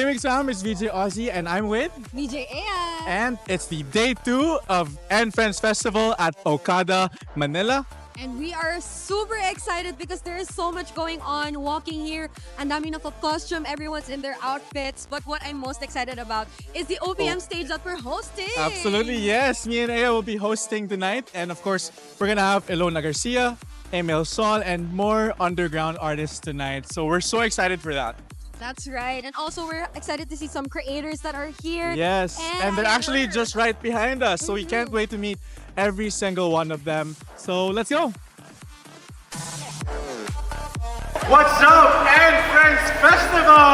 Hey MYX fam, it's VJ Ozzie and I'm with VJ Eya. and it's the day 2 of End Friends Festival at Okada, Manila. And we are super excited because there is so much going on walking here. Ang dami na costume, everyone's in their outfits. But what I'm most excited about is the OPM stage that we're hosting. Absolutely, yes. Me and Eya will be hosting tonight. And of course, we're gonna have Ylona Garcia, Amiel Sol, and more underground artists tonight. So we're so excited for that. That's right. And also we're excited to see some creators that are here. Yes, and they're actually just right behind us. So we can't wait to meet every single one of them. So let's go. What's up, End Friends Festival?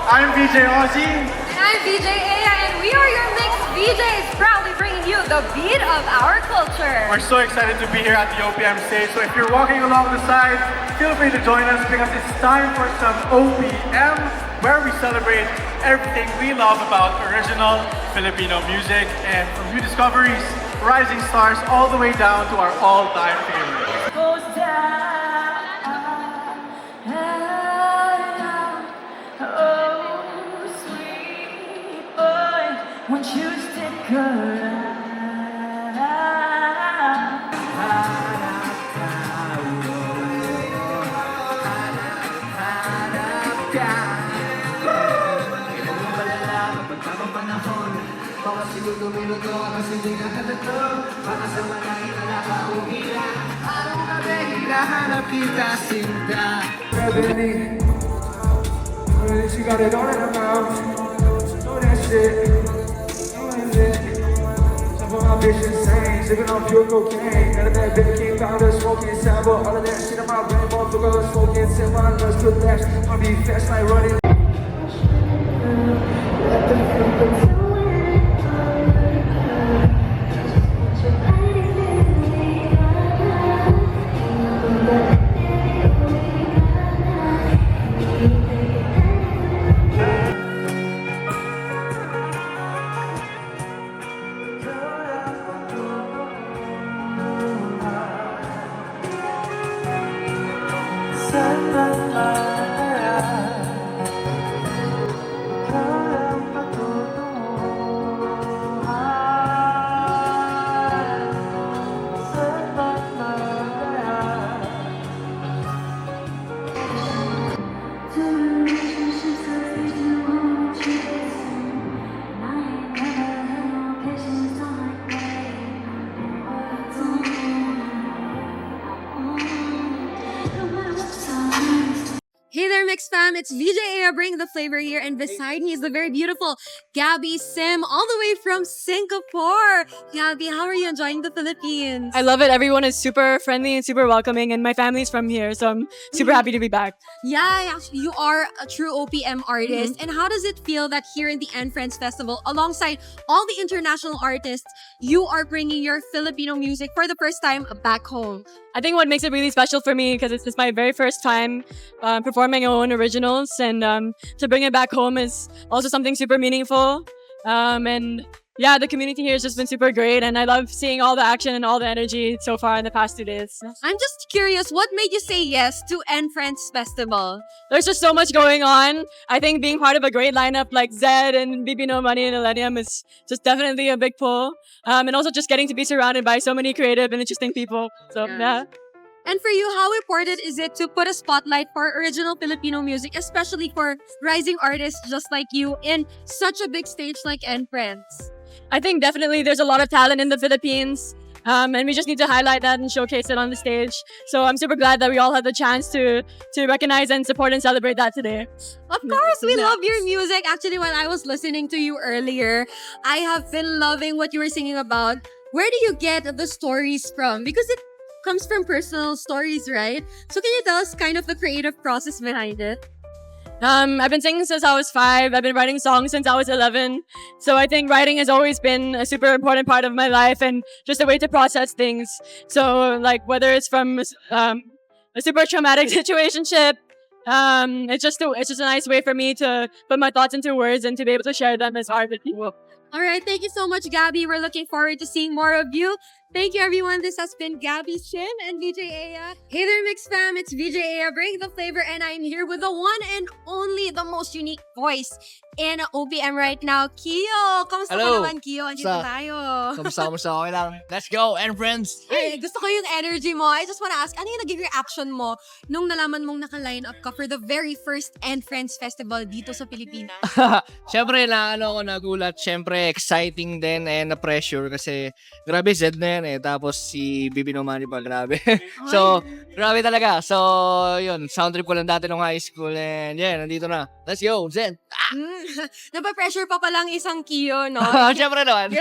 I'm VJ Ozzie. And I'm VJ Eya, and we are your MYX VJs, proudly bringing you the beat of our culture. We're so excited to be here at the OPM stage. So if you're walking along the side, feel free to join us because it's time for some OPM, where we celebrate everything we love about original Filipino music, and from new discoveries, rising stars, all the way down to our all-time favorites. Goes down, oh sweet boy, won't you stick around? She got it all in her mouth. Know that shit. Doing it. Some of my bitches insane. Sipping on pure cocaine. None of that baking powder, smoking sample. All of that shit in my brain. Motherfucker smoking. Sip my nuts to flash. I'll be fast like running. Hey there, MYX fam. It's VJ Eya bringing the flavor here, and beside me is the very beautiful Gabby Sim, all the way from Singapore. Gabby, how are you enjoying the Philippines? I love it. Everyone is super friendly and super welcoming, and my family's from here, so I'm super happy to be back. Yeah, actually, you are a true OPM artist. And how does it feel that here in the End Friends Festival, alongside all the international artists, you are bringing your Filipino music for the first time back home? I think what makes it really special for me, because it's just my very first time performing my own originals, and to bring it back home is also something super meaningful. And yeah, the community here has just been super great, and I love seeing all the action and all the energy so far in the past 2 days. I'm just curious, what made you say yes to End Friends Festival? There's just so much going on. I think being part of a great lineup like Zed and BB No Money and Illenium is just definitely a big pull. And also just getting to be surrounded by so many creative and interesting people. So yeah. And for you, how important is it to put a spotlight for original Filipino music, especially for rising artists just like you in such a big stage like End Friends? I think definitely there's a lot of talent in the Philippines. And we just need to highlight that and showcase it on the stage. So I'm super glad that we all had the chance to recognize and support and celebrate that today. Of course, we love your music. Actually, when I was listening to you earlier, I have been loving what you were singing about. Where do you get the stories from? Because it comes from personal stories, right? So can you tell us kind of the creative process behind it? I've been singing since I was 5. I've been writing songs since I was 11. So I think writing has always been a super important part of my life and just a way to process things. So like whether it's from a super traumatic situationship, it's just a nice way for me to put my thoughts into words and to be able to share them as art with people. All right, thank you so much, Gabby. We're looking forward to seeing more of you Thank you, everyone. This has been Gabby Sim and VJ Eya. Hey there, Mix fam. It's VJ Eya, bring the flavor, and I'm here with the one and only, the most unique voice in OPM right now, Kiyo. Kamusta ka Hello. naman, Kiyo? Andito Sa- tayo. Kamusta okay lang? Let's go, and friends! Ay, gusto ko yung energy mo. I just wanna ask, ano yung naging reaction mo nung nalaman mong naka-line up ka for the very first And Friends Festival dito sa Pilipinas? Siyempre, ako nagulat. Siyempre, exciting din and na-pressure kasi grabe, Zed na yan eh. Tapos si Bibi Nomani pa, grabe. So, grabe talaga. So, yun, sound trip ko lang dati nung high school and yeah, nandito na. Let's go, Zed! Napapressure pa palang isang Kiyo, no? Siyempre naman.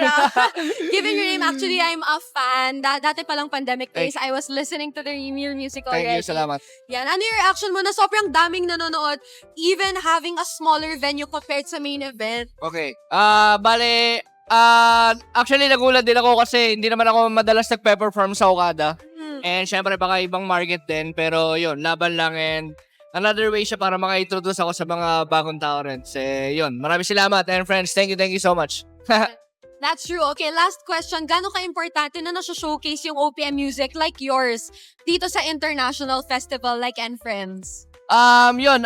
Given your name, actually, I'm a fan. Dati palang pandemic days, I was listening to your music already. Thank you, salamat. Yan. Ano yung reaction mo na sobrang daming nanonood, even having a smaller venue compared sa main event? Okay. Bale, actually nagulat din ako kasi hindi naman ako madalas nagpe-perform sa Okada. And syempre baka ibang market din, pero yun, laban lang and another way siya para maka-introduce ako sa mga bagong tao rin. So, yun, maraming salamat and friends, thank you so much. That's true. Okay, last question. Gano'n ka-importante na nasa-showcase yung OPM music like yours dito sa international festival like And Friends? Yun,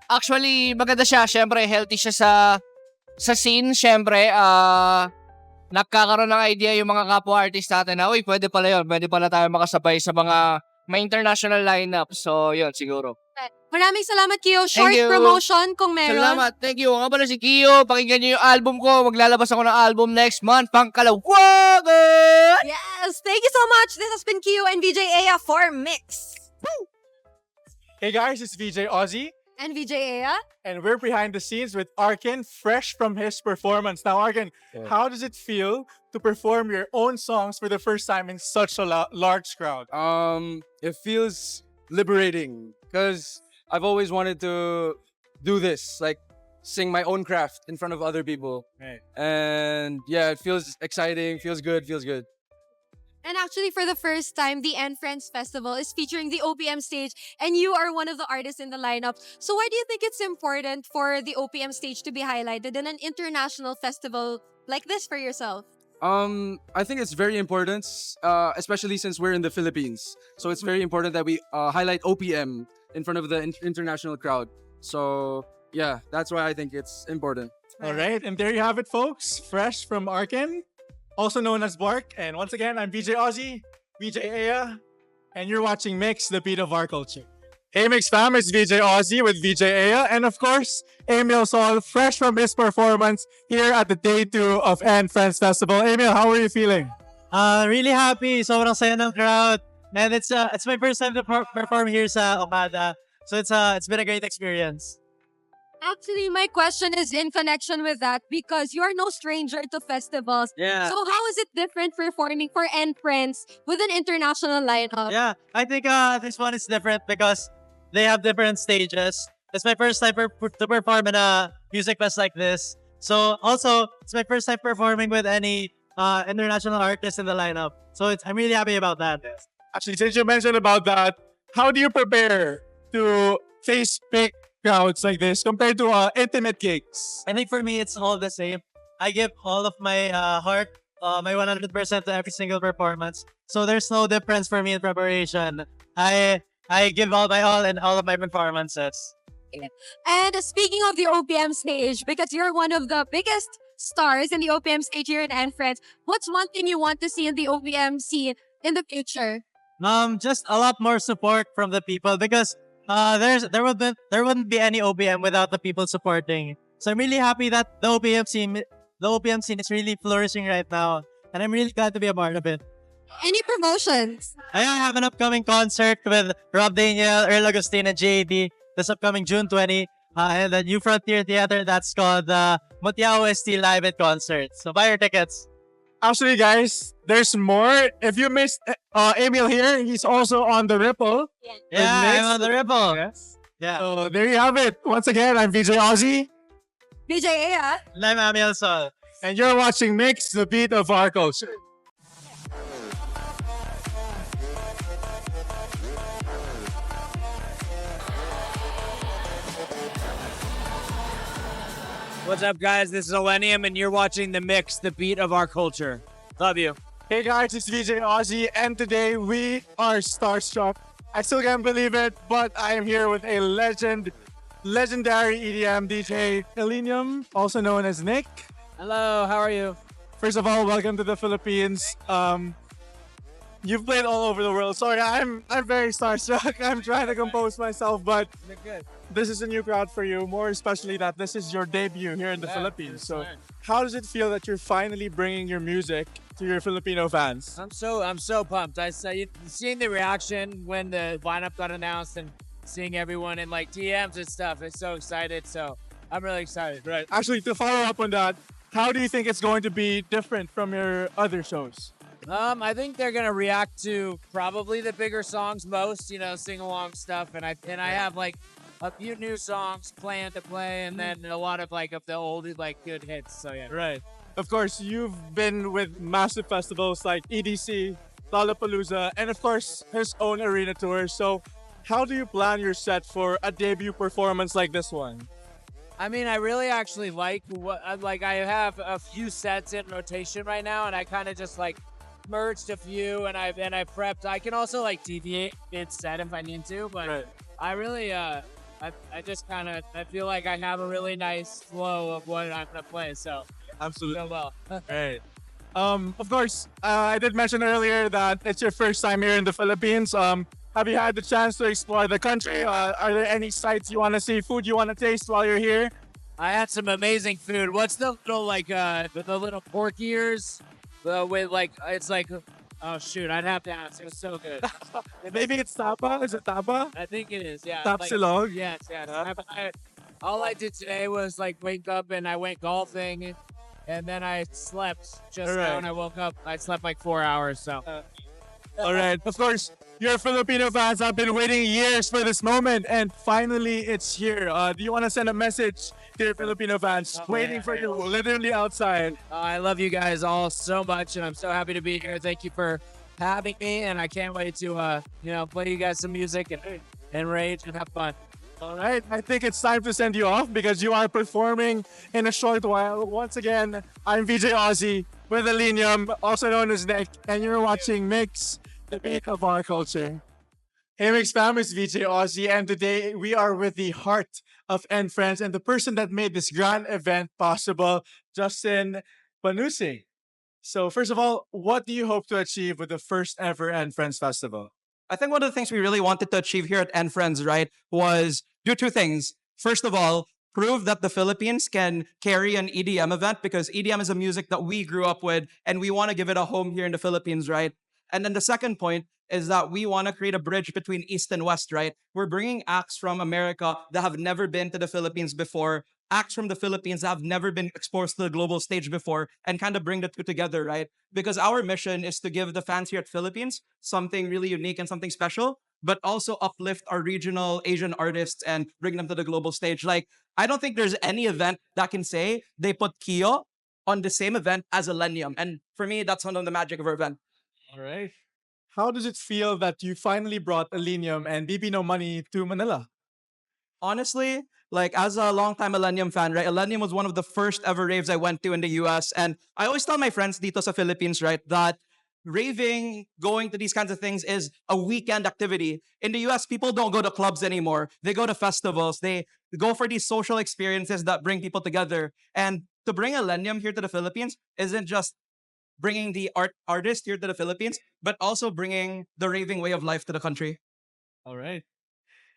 actually maganda siya, syempre healthy siya sa scene, syempre, nakakaroon ng idea yung mga kapwa artist natin na, uy, pwede pala tayo makasabay sa mga may international lineup. So, yun, siguro. Maraming salamat, Kiyo. Short you. promotion kung meron. Salamat, thank you. Nga pala si Kiyo, pakinggan niyo yung album ko. Maglalabas ako ng album next month, Pangkalawagan! Yes! Thank you so much. This has been Kiyo and VJ Eya for Mix. Hey guys, it's VJ Ozzie. And VJ Eya. And we're behind the scenes with Arkin, fresh from his performance. Now, Arkin, how does it feel to perform your own songs for the first time in such a large crowd? It feels liberating because I've always wanted to do this, like sing my own craft in front of other people. Right. And yeah, it feels exciting, feels good. And actually, for the first time, the And Friends Festival is featuring the OPM stage, and you are one of the artists in the lineup. So why do you think it's important for the OPM stage to be highlighted in an international festival like this for yourself? I think it's very important, especially since we're in the Philippines. So it's very important that we highlight OPM in front of the international crowd. So yeah, that's why I think it's important. All right, and there you have it, folks. Fresh from Arkin, also known as Bark. And once again, I'm VJ Ozzie, VJ Eya, and you're watching Mix, the beat of our culture. Hey Mix fam, it's VJ Ozzie with VJ Eya, and of course, Amiel Sol, fresh from his performance here at the day 2 of And Friends Festival. Amiel, how are you feeling? Really happy. Sobrang saya ng crowd. And it's my first time to perform here sa Okada. So it's been a great experience. Actually, my question is in connection with that because you're no stranger to festivals. Yeah. So how is it different performing for And Friends with an international lineup? Yeah, I think this one is different because they have different stages. It's my first time to perform in a music fest like this. So also, it's my first time performing with any international artists in the lineup. So I'm really happy about that. Actually, since you mentioned about that, how do you prepare to face big crowds like this compared to intimate gigs? I think for me, it's all the same. I give all of my heart, my 100% to every single performance. So there's no difference for me in preparation. I give all my all in all of my performances. And speaking of the OPM stage, because you're one of the biggest stars in the OPM stage here in And Friends, what's one thing you want to see in the OPM scene in the future? Just a lot more support from the people because there wouldn't be any OPM without the people supporting. So I'm really happy that the OPM scene is really flourishing right now, and I'm really glad to be a part of it. Any promotions? I have an upcoming concert with Rob Daniel, Earl Agustin, and JD this upcoming June 20, and the New Frontier Theater that's called Motia OST Live at Concert. So buy your tickets. Actually, guys, there's more. If you missed Amiel here, he's also on the Ripple. Yeah, Mix. I'm on the Ripple. Yes. Yeah. So there you have it. Once again, I'm VJ Ozzie, VJ Eya. And I'm Amiel Sol. and you're watching Mix, the beat of our culture. What's up, guys? This is Illenium, and you're watching The Mix, the beat of our culture. Love you. Hey guys, it's VJ Ozzie, and today we are starstruck. I still can't believe it, but I am here with a legendary EDM DJ, Illenium, also known as Nick. Hello, how are you? First of all, welcome to the Philippines. You've played all over the world. Sorry, I'm very starstruck. I'm trying to compose myself, but this is a new crowd for you. More especially that this is your debut here in the Philippines. So, how does it feel that you're finally bringing your music to your Filipino fans? I'm so pumped. I say seeing the reaction when the lineup got announced and seeing everyone in like DMs and stuff. It's so excited. So I'm really excited. Right. Actually, to follow up on that, how do you think it's going to be different from your other shows? I think they're gonna react to probably the bigger songs most, sing along stuff, and I have like a few new songs planned to play, and then a lot of the old good hits. So yeah. Right. Of course, you've been with massive festivals like EDC, Lollapalooza, and of course his own arena tour. So, how do you plan your set for a debut performance like this one? I mean, I really actually like I have a few sets in rotation right now, and I kind of just merged a few, and I prepped. I can also deviate mid set if I need to, but Right. I really I just I feel like I have a really nice flow of what I'm gonna play. So Absolutely. so well. Right. Of course, I did mention earlier that it's your first time here in the Philippines. Have you had the chance to explore the country? Are there any sites you want to see, food you want to taste while you're here? I had some amazing food. What's the little the little pork ears? With it's oh shoot, I'd have to ask. It was so good. Maybe it's tapa. Is it tapa? I think it is. Yeah. Tapsilog? Yes. All I did today was wake up and I went golfing, and then I slept just Alright. now when I woke up. I slept 4 hours. So All right. Of course, your Filipino fans have been waiting years for this moment, and finally it's here. Do you want to send a message to your Filipino fans waiting for you literally outside? I love you guys all so much, and I'm so happy to be here. Thank you for having me, and I can't wait to play you guys some music and rage and have fun. All right. I think it's time to send you off because you are performing in a short while. Once again, I'm VJ Ozzie with Illenium, also known as Nick, and you're watching MYX, the beat of our culture. Hey MYX fam, it's VJ Ozzie, and today we are with the heart of End Friends and the person that made this grand event possible, Justin Panusing. So first of all, what do you hope to achieve with the first ever End Friends Festival? I think one of the things we really wanted to achieve here at End Friends, right, was do two things. First of all, prove that the Philippines can carry an EDM event because EDM is a music that we grew up with and we want to give it a home here in the Philippines, right? And then the second point is that we want to create a bridge between East and West, right? We're bringing acts from America that have never been to the Philippines before, acts from the Philippines that have never been exposed to the global stage before, and kind of bring the two together, right? Because our mission is to give the fans here at Philippines something really unique and something special, but also uplift our regional Asian artists and bring them to the global stage. I don't think there's any event that can say they put Kiyo on the same event as Illenium. And for me, that's one of the magic of our event. All right. How does it feel that you finally brought Illenium and BB No Money to Manila? Honestly, as a longtime Illenium fan, right? Illenium was one of the first ever raves I went to in the US. And I always tell my friends dito sa Philippines, right, that raving, going to these kinds of things is a weekend activity. In the US, people don't go to clubs anymore. They go to festivals. They go for these social experiences that bring people together. And to bring Illenium here to the Philippines isn't just bringing the artist here to the Philippines, but also bringing the raving way of life to the country. All right.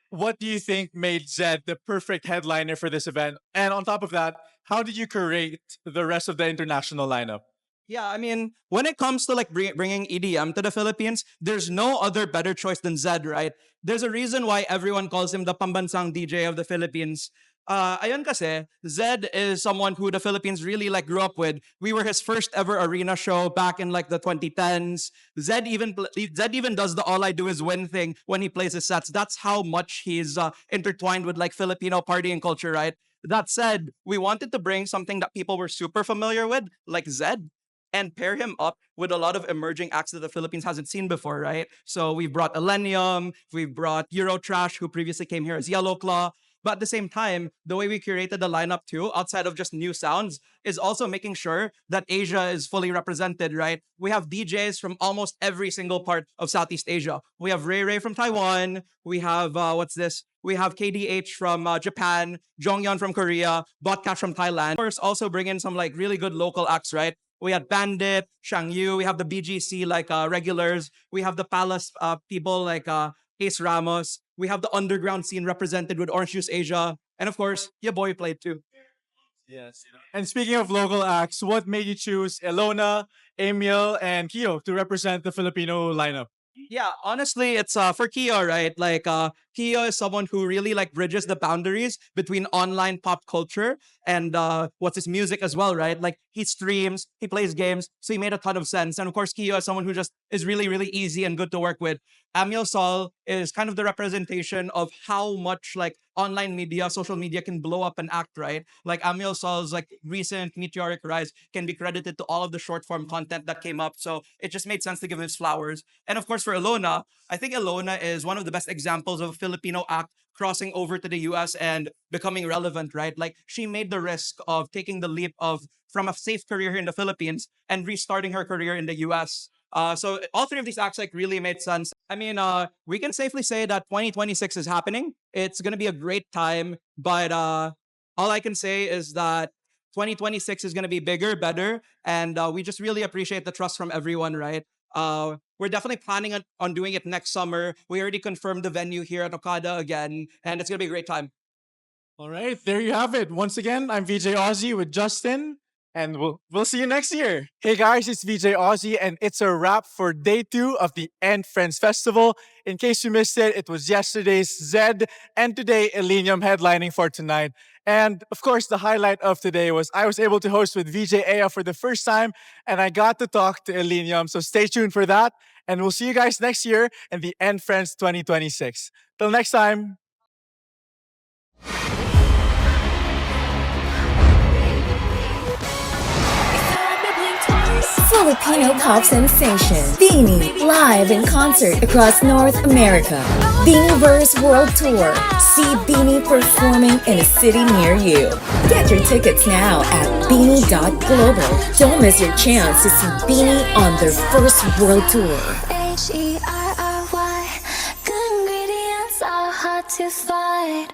What do you think made Zed the perfect headliner for this event? And on top of that, how did you curate the rest of the international lineup? Yeah, I mean, when it comes to bringing EDM to the Philippines, there's no other better choice than Zed, right? There's a reason why everyone calls him the pambansang DJ of the Philippines. Ayun kasi, Zed is someone who the Philippines really grew up with. We were his first ever arena show back in the 2010s. Zed even does the all I do is win thing when he plays his sets. That's how much he's intertwined with Filipino partying culture, right? That said, we wanted to bring something that people were super familiar with, like Zed, and pair him up with a lot of emerging acts that the Philippines hasn't seen before, right? So we've brought Illenium, we've brought Eurotrash, who previously came here as Yellow Claw. But at the same time, the way we curated the lineup too, outside of just new sounds, is also making sure that Asia is fully represented, right? We have DJs from almost every single part of Southeast Asia. We have Ray Ray from Taiwan. We have, We have KDH from Japan, Jonghyun from Korea, Botcat from Thailand. Of course, also bring in some like really good local acts, right? We had Bandit, Shangyu, we have the BGC like regulars, we have the Palace people like Ace Ramos, we have the underground scene represented with Orange Juice Asia, and of course, your boy played too. Yes. And speaking of local acts, what made you choose Ylona, Amiel, and Kiyo to represent the Filipino lineup? Yeah, honestly, it's for Kiyo, right? Like Kiyo is someone who really like bridges the boundaries between online pop culture and what's his music as well, right? Like he streams, he plays games, so he made a ton of sense. And of course, Kiyo is someone who just is really, really easy and good to work with. Amiel Sol is kind of the representation of how much like online media, social media can blow up an act, right? Like Amiel Sol's like recent meteoric rise can be credited to all of the short form content that came up. So it just made sense to give him his flowers. And of course, for Ylona, I think Ylona is one of the best examples of a Filipino act crossing over to the US and becoming relevant, right? Like she made the risk of taking the leap of from a safe career here in the Philippines and restarting her career in the US. So all three of these acts like really made sense. I mean, we can safely say that 2026 is happening. It's gonna be a great time, but all I can say is that 2026 is gonna be bigger, better, and we just really appreciate the trust from everyone, right? We're definitely planning on doing it next summer. We already confirmed the venue here at Okada again, and it's gonna be a great time. All right, there you have it. Once again, I'm VJ Ozzie with Justin, and we'll see you next year. Hey guys, it's VJ Ozzie, and it's a wrap for day 2 of the End Friends Festival. In case you missed it, it was yesterday's Zed, and today Illenium headlining for tonight. And of course, the highlight of today was I was able to host with VJ Eya for the first time, and I got to talk to Illenium. So stay tuned for that, and we'll see you guys next year in the End Friends 2026. Till next time. Filipino pop sensation, Beanie, live in concert across North America. Beanieverse World Tour. See Beanie performing in a city near you. Get your tickets now at beanie.global. Don't miss your chance to see Beanie on their first world tour. Herry, good ingredients are hard to find.